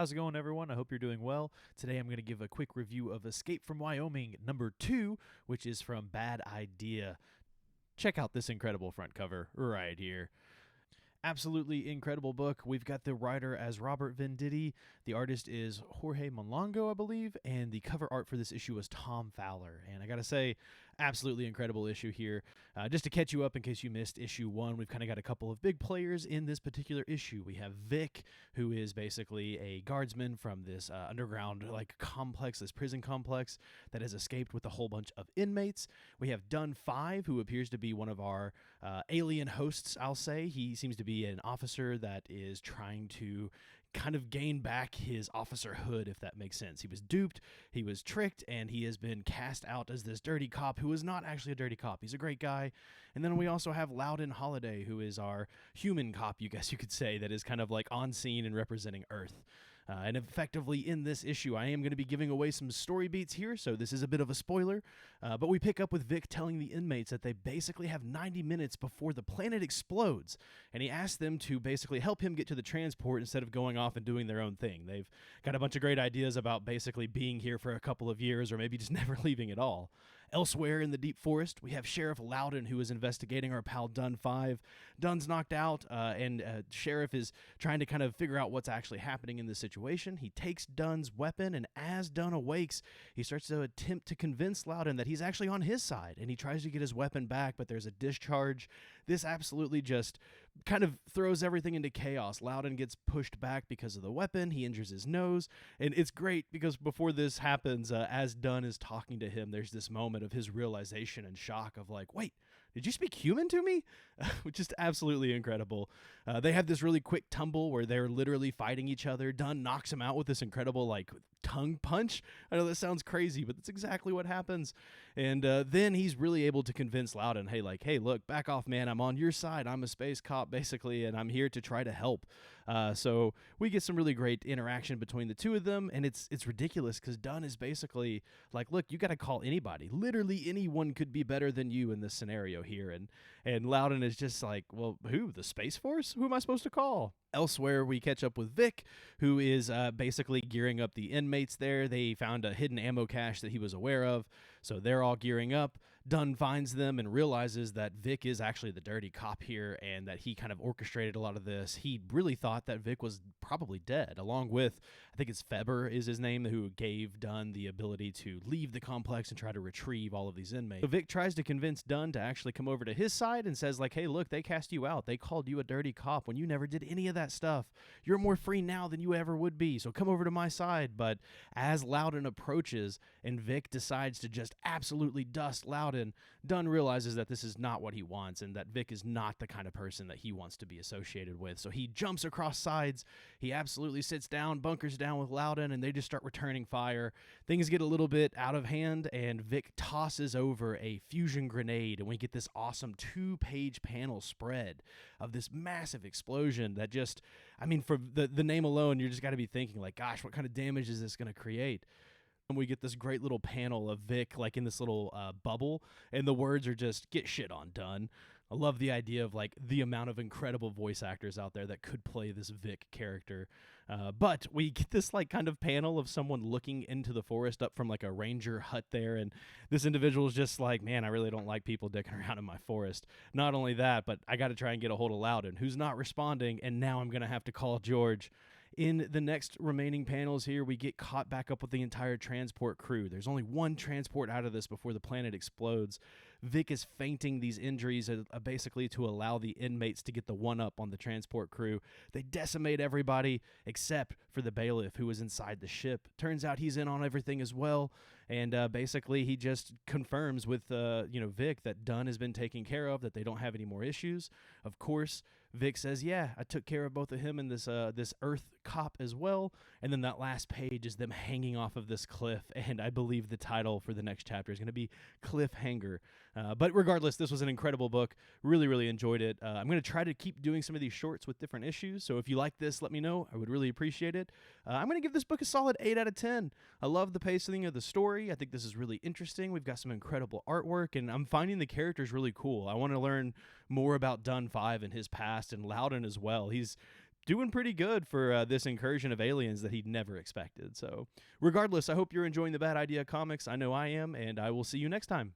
How's it going, everyone? I hope you're doing well. Today I'm going to give a quick review of Escape from Wyoming number 2, which is from Bad Idea. Check out this incredible front cover right here. Absolutely incredible book. We've got the writer as Robert Venditti. The artist is Jorge Malongo, I believe, and the cover art for this issue was Tom Fowler. And I gotta say, absolutely incredible issue here. Just to catch you up in case you missed issue 1, we've kind of got a couple of big players in this particular issue. We have Vic, who is basically a guardsman from this underground complex, this prison complex that has escaped with a whole bunch of inmates. We have Dun 5, who appears to be one of our alien hosts, I'll say. He seems to be an officer that is trying to kind of gain back his officerhood, if that makes sense. He was duped, he was tricked, and he has been cast out as this dirty cop who is not actually a dirty cop. He's a great guy. And then we also have Loudon Holiday, who is our human cop, you guess you could say, that is kind of like on scene and representing Earth. And effectively in this issue, I am going to be giving away some story beats here, so this is a bit of a spoiler. But we pick up with Vic telling the inmates that they basically have 90 minutes before the planet explodes. And he asks them to basically help him get to the transport instead of going off and doing their own thing. They've got a bunch of great ideas about basically being here for a couple of years or maybe just never leaving at all. Elsewhere in the deep forest, we have Sheriff Loudon, who is investigating our pal Dun 5. Dun's knocked out, and Sheriff is trying to kind of figure out what's actually happening in this situation. He takes Dun's weapon, and as Dun awakes, he starts to attempt to convince Loudon that he's actually on his side, and he tries to get his weapon back, but there's a discharge. This absolutely just kind of throws everything into chaos. Loudon gets pushed back because of the weapon. He injures his nose, and it's great because before this happens, as Dun is talking to him, there's this moment of his realization and shock of like, wait, did you speak human to me? Which is absolutely incredible. They have this really quick tumble where they're literally fighting each other. Dun knocks him out with this incredible tongue punch. I know that sounds crazy, but that's exactly what happens. And then he's really able to convince Loudon, hey, look, back off, man. I'm on your side. I'm a space cop, basically, and I'm here to try to help. So we get some really great interaction between the two of them, and it's ridiculous because Dun is basically like, look, you got to call anybody. Literally anyone could be better than you in this scenario here. And Loudon is just like, well, who? The Space Force? Who am I supposed to call? Elsewhere, we catch up with Vic, who is basically gearing up the inmates there. They found a hidden ammo cache that he was aware of, so they're all gearing up. Dun finds them and realizes that Vic is actually the dirty cop here and that he kind of orchestrated a lot of this. He really thought that Vic was probably dead, along with, I think it's Feber is his name, who gave Dun the ability to leave the complex and try to retrieve all of these inmates. So Vic tries to convince Dun to actually come over to his side and says, hey, look, they cast you out. They called you a dirty cop when you never did any of that stuff. You're more free now than you ever would be, so come over to my side. But as Loudon approaches and Vic decides to just absolutely dust Loudon, Dun realizes that this is not what he wants and that Vic is not the kind of person that he wants to be associated with. So he jumps across sides. He absolutely sits down, bunkers down with Loudon, and they just start returning fire. Things get a little bit out of hand, and Vic tosses over a fusion grenade, and we get this awesome 2-page panel spread of this massive explosion that just, I mean, for the name alone, you just got to be thinking gosh, what kind of damage is this going to create? And we get this great little panel of Vic in this little bubble, and the words are just, get shit on, Dun. I love the idea of the amount of incredible voice actors out there that could play this Vic character. But we get this kind of panel of someone looking into the forest up from a ranger hut there, and this individual is just man, I really don't like people dicking around in my forest. Not only that, but I got to try and get a hold of Loudon, who's not responding, and now I'm going to have to call George. In the next remaining panels here, we get caught back up with the entire transport crew. There's only one transport out of this before the planet explodes. Vic is feinting these injuries basically to allow the inmates to get the one-up on the transport crew. They decimate everybody except for the bailiff who was inside the ship. Turns out he's in on everything as well, and basically he just confirms with Vic that Dun has been taken care of, that they don't have any more issues. Of course, Vic says, yeah, I took care of both of him and this Earth cop as well. And then that last page is them hanging off of this cliff, and I believe the title for the next chapter is going to be Cliffhanger. But regardless, this was an incredible book. Really, really enjoyed it. I'm going to try to keep doing some of these shorts with different issues, so if you like this, let me know. I would really appreciate it. I'm going to give this book a solid 8 out of 10. I love the pacing of the story. I think this is really interesting. We've got some incredible artwork, and I'm finding the characters really cool. I want to learn more about Dun 5 and his past, and Loudon as well. He's doing pretty good for this incursion of aliens that he'd never expected. So regardless, I hope you're enjoying the Bad Idea comics. I know I am, and I will see you next time.